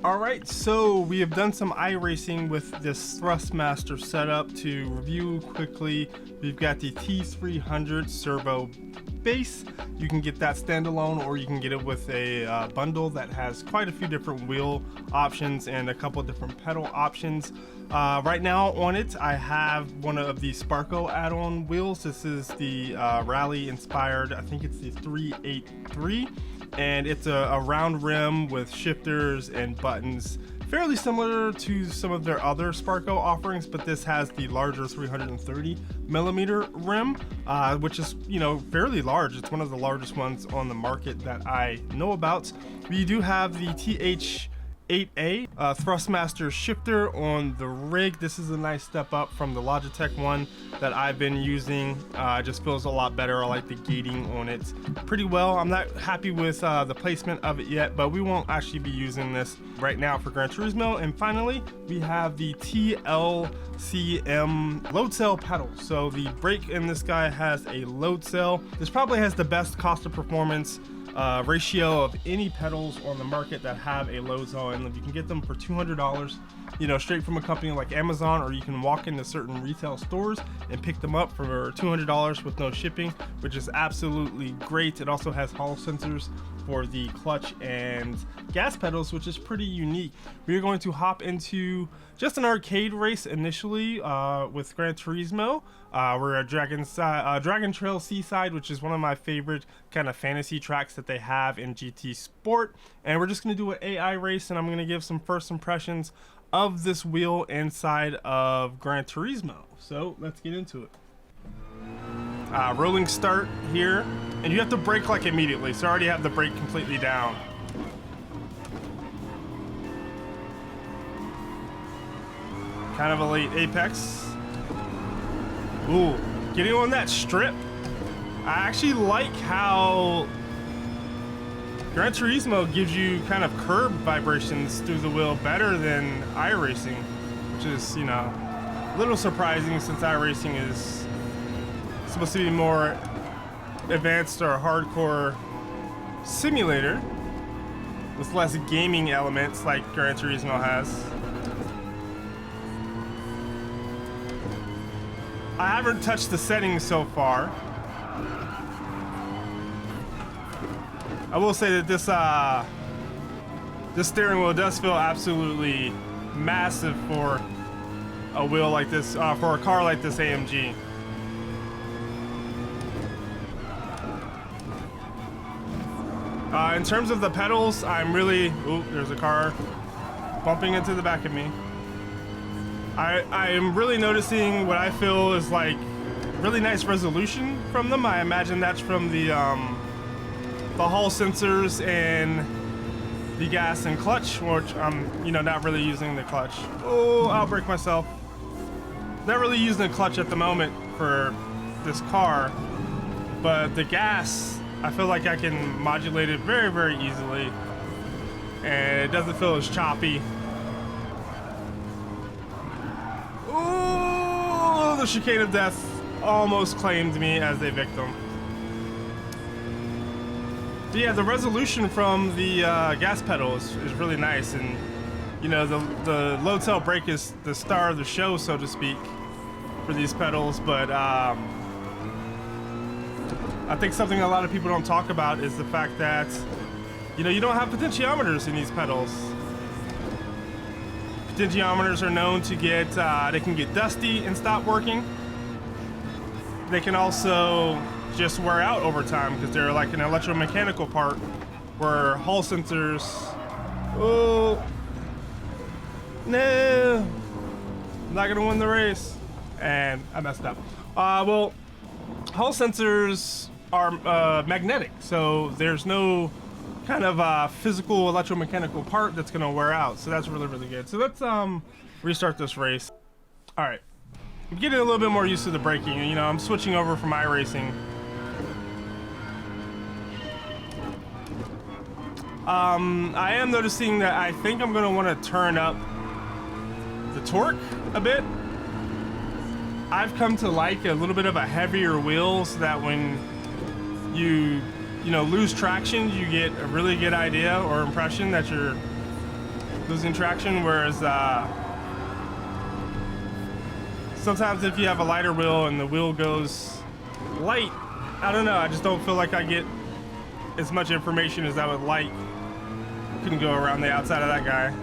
Alright, so we have done some iRacing with this Thrustmaster setup. To review quickly, we've got the T300 servo base. You can get that standalone, or you can get it with a bundle that has quite a few different wheel options and a couple different pedal options. Right now on it, I have one of the Sparco add-on wheels. This is the rally inspired, I think it's the 383. And it's a round rim with shifters and buttons, fairly similar to some of their other Sparco offerings, but this has the larger 330 millimeter rim, which is, you know, fairly large. It's one of the largest ones on the market that I know about. We do have the TH8A Thrustmaster shifter on the rig. This is a nice step up from the Logitech one that I've been using. It just feels a lot better. I like the gating on it pretty well. I'm not happy with the placement of it yet, but we won't actually be using this right now for Gran Turismo. And finally, we have the T-LCM load cell pedal. So the brake in this guy has a load cell. This probably has the best cost to performance ratio of any pedals on the market that have a load cell in them. You can get them for $200, you know, straight from a company like Amazon, or you can walk into certain retail stores and pick them up for $200 with no shipping, which is absolutely great. It also has Hall sensors for the clutch and gas pedals, which is pretty unique. We are going to hop into just an arcade race initially with Gran Turismo. We're at Dragon Trail Seaside, which is one of my favorite kind of fantasy tracks that they have in GT Sport. And we're just going to do an AI race, and I'm going to give some first impressions of this wheel inside of Gran Turismo. So let's get into it. Rolling start here, and you have to brake like immediately, so I already have the brake completely down. Kind of a late apex. Ooh, getting on that strip. I actually like how Gran Turismo gives you kind of curb vibrations through the wheel better than iRacing, which is, you know, a little surprising since iRacing is supposed to be more advanced or hardcore simulator with less gaming elements like Gran Turismo has. I haven't touched the settings so far. I will say that this steering wheel does feel absolutely massive for a wheel like this, for a car like this AMG. In terms of the pedals, I'm really... Ooh, there's a car bumping into the back of me. I am really noticing what I feel is like really nice resolution from them. I imagine that's from the Hall sensors and the gas and clutch, which I'm, you know, not really using the clutch. Oh, I'll break myself. Not really using the clutch at the moment for this car, but the gas, I feel like I can modulate it very, very easily, and it doesn't feel as choppy. Ooh, the chicane of death almost claimed me as a victim. So yeah, the resolution from the gas pedal is really nice, and you know, the load cell brake is the star of the show, so to speak, for these pedals. But I think something a lot of people don't talk about is the fact that, you know, you don't have potentiometers in these pedals. Potentiometers are known to get, they can get dusty and stop working. They can also just wear out over time because they're like an electromechanical part where Hall sensors... Oh, no, I'm not gonna win the race. And I messed up. Well, Hall sensors are magnetic, so there's no kind of physical electromechanical part that's gonna wear out. So that's really, really good. So let's restart this race. All right, I'm getting a little bit more used to the braking. You know, I'm switching over from iRacing. I am noticing that I think I'm gonna want to turn up the torque a bit. I've come to like a little bit of a heavier wheel so that when you know, lose traction, you get a really good idea or impression that you're losing traction, whereas sometimes if you have a lighter wheel and the wheel goes light, I don't know, I just don't feel like I get as much information as I would like. Couldn't go around the outside of that guy.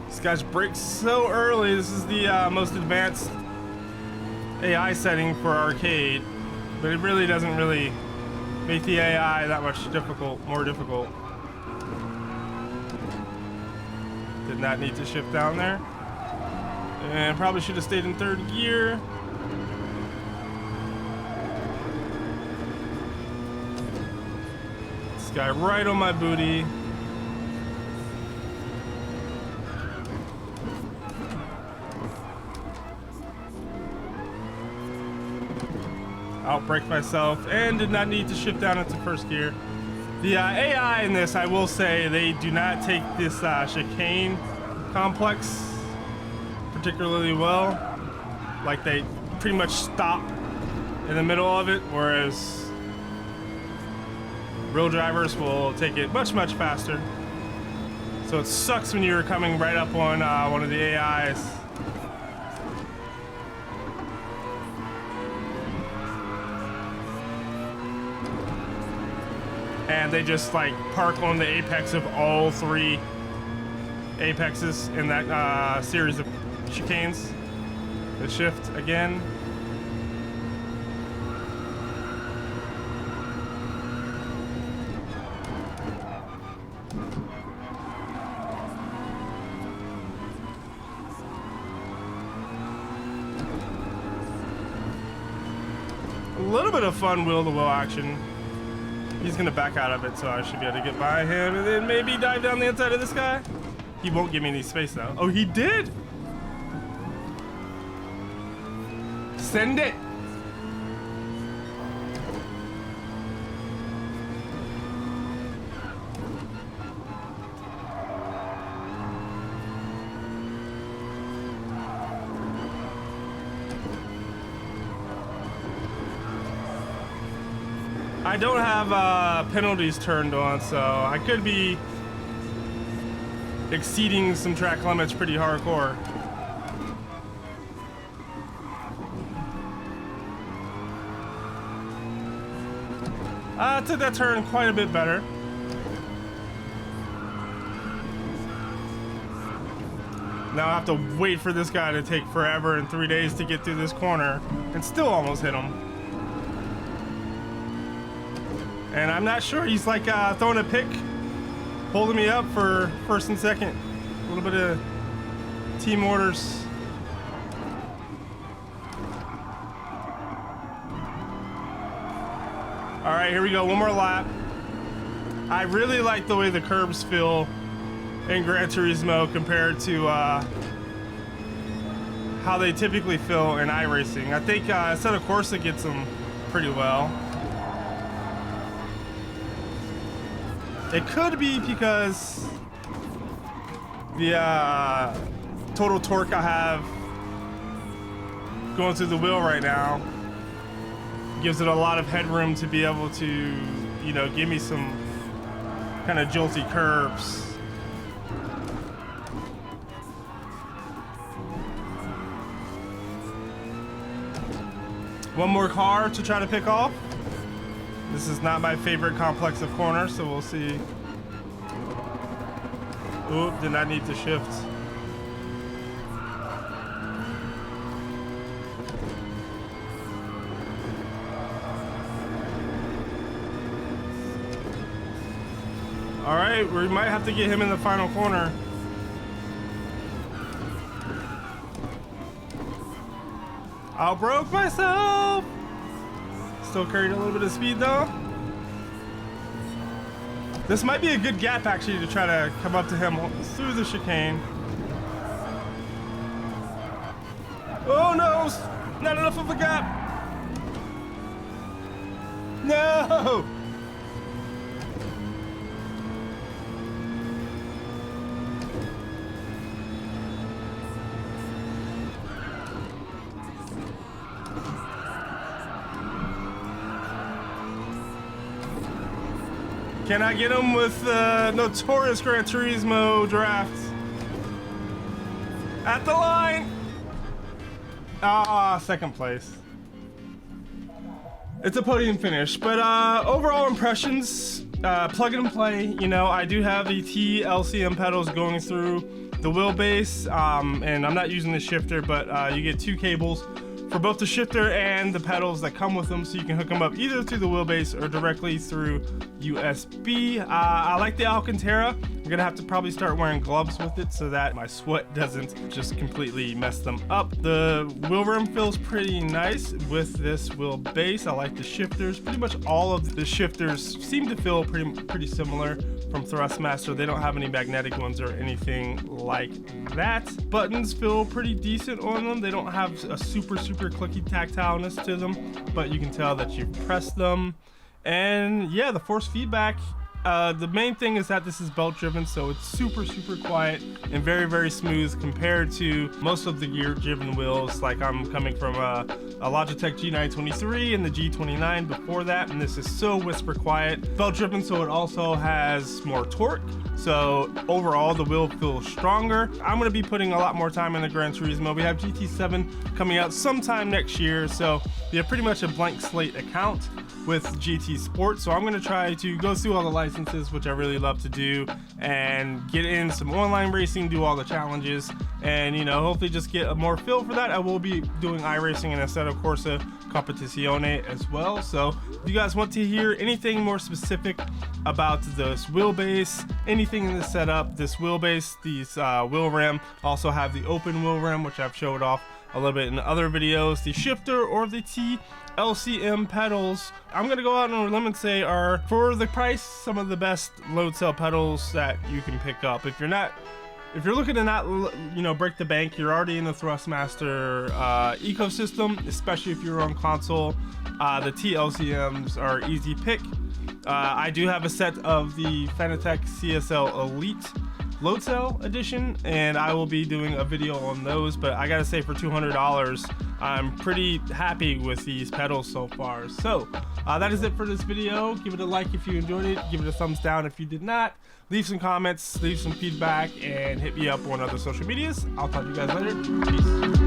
This guy's brakes so early. This is the most advanced AI setting for arcade, but it really doesn't really make the AI that much more difficult. Did not need to shift down there. And probably should have stayed in third gear. This guy right on my booty. Outbrake myself and did not need to shift down into first gear. The AI in this, I will say, they do not take this chicane complex particularly well. Like, they pretty much stop in the middle of it, whereas real drivers will take it much faster. So it sucks when you're coming right up on one of the AIs. And they just like park on the apex of all three apexes in that series of chicanes. The shift again. A little bit of fun wheel-to-wheel action. He's gonna back out of it, so I should be able to get by him and then maybe dive down the inside of this guy. He won't give me any space though. Oh, he did! Send it! I don't have penalties turned on, so I could be exceeding some track limits pretty hardcore. I took that turn quite a bit better. Now I have to wait for this guy to take forever and 3 days to get through this corner and still almost hit him. And I'm not sure, he's like throwing a pick, holding me up for first and second. A little bit of team orders. All right, here we go, one more lap. I really like the way the curbs feel in Gran Turismo compared to how they typically feel in iRacing. I think Assetto Corsa gets them pretty well. It could be because the total torque I have going through the wheel right now gives it a lot of headroom to be able to, you know, give me some kind of jolty curves. One more car to try to pick off. This is not my favorite complex of corners, so we'll see. Oop, did not need to shift. All right, we might have to get him in the final corner. Outbroke myself. Still carried a little bit of speed though. This might be a good gap actually to try to come up to him through the chicane. Oh no, not enough of a gap. No. Can I get him with notorious Gran Turismo draft? At the line! Second place. It's a podium finish, but overall impressions, plug and play. You know, I do have the T-LCM pedals going through the wheelbase, and I'm not using the shifter, but you get 2 cables for both the shifter and the pedals that come with them, so you can hook them up either through the wheelbase or directly through USB. I like the Alcantara. I'm gonna have to probably start wearing gloves with it so that my sweat doesn't just completely mess them up. The wheel rim feels pretty nice with this wheelbase. I like the shifters. Pretty much all of the shifters seem to feel pretty similar from Thrustmaster. They don't have any magnetic ones or anything like that. Buttons feel pretty decent on them. They don't have a super clicky tactileness to them, but you can tell that you've pressed them. And yeah, the force feedback, the main thing is that this is belt driven, so it's super quiet and very smooth compared to most of the gear driven wheels. Like, I'm coming from a Logitech G923 and the G29 before that, and this is so whisper quiet. Belt driven, so it also has more torque, so overall the wheel feels stronger. I'm going to be putting a lot more time in the Gran Turismo. We have GT7 coming out sometime next year, so we have pretty much a blank slate account with GT Sport. So I'm going to try to go through all the licenses, which I really love to do, and get in some online racing, do all the challenges, and, you know, hopefully just get a more feel for that. I will be doing iRacing and Assetto Corsa Competizione as well. So if you guys want to hear anything more specific about this wheelbase, anything in the setup, this wheelbase, these wheel rim, also have the open wheel rim, which I've showed off a little bit in other videos, the shifter or the T-LCM pedals, I'm gonna go out on a limb and say are, for the price, some of the best load cell pedals that you can pick up. If you're looking to not, you know, break the bank, you're already in the Thrustmaster ecosystem, especially if you're on console, the T-LCMs are easy pick. I do have a set of the Fanatec CSL Elite load cell edition, and I will be doing a video on those, but I gotta say, for $200 I'm pretty happy with these pedals so far. So that is it for this video. Give it a like if you enjoyed it, give it a thumbs down if you did not, leave some comments, leave some feedback, and hit me up on other social medias. I'll talk to you guys later. Peace.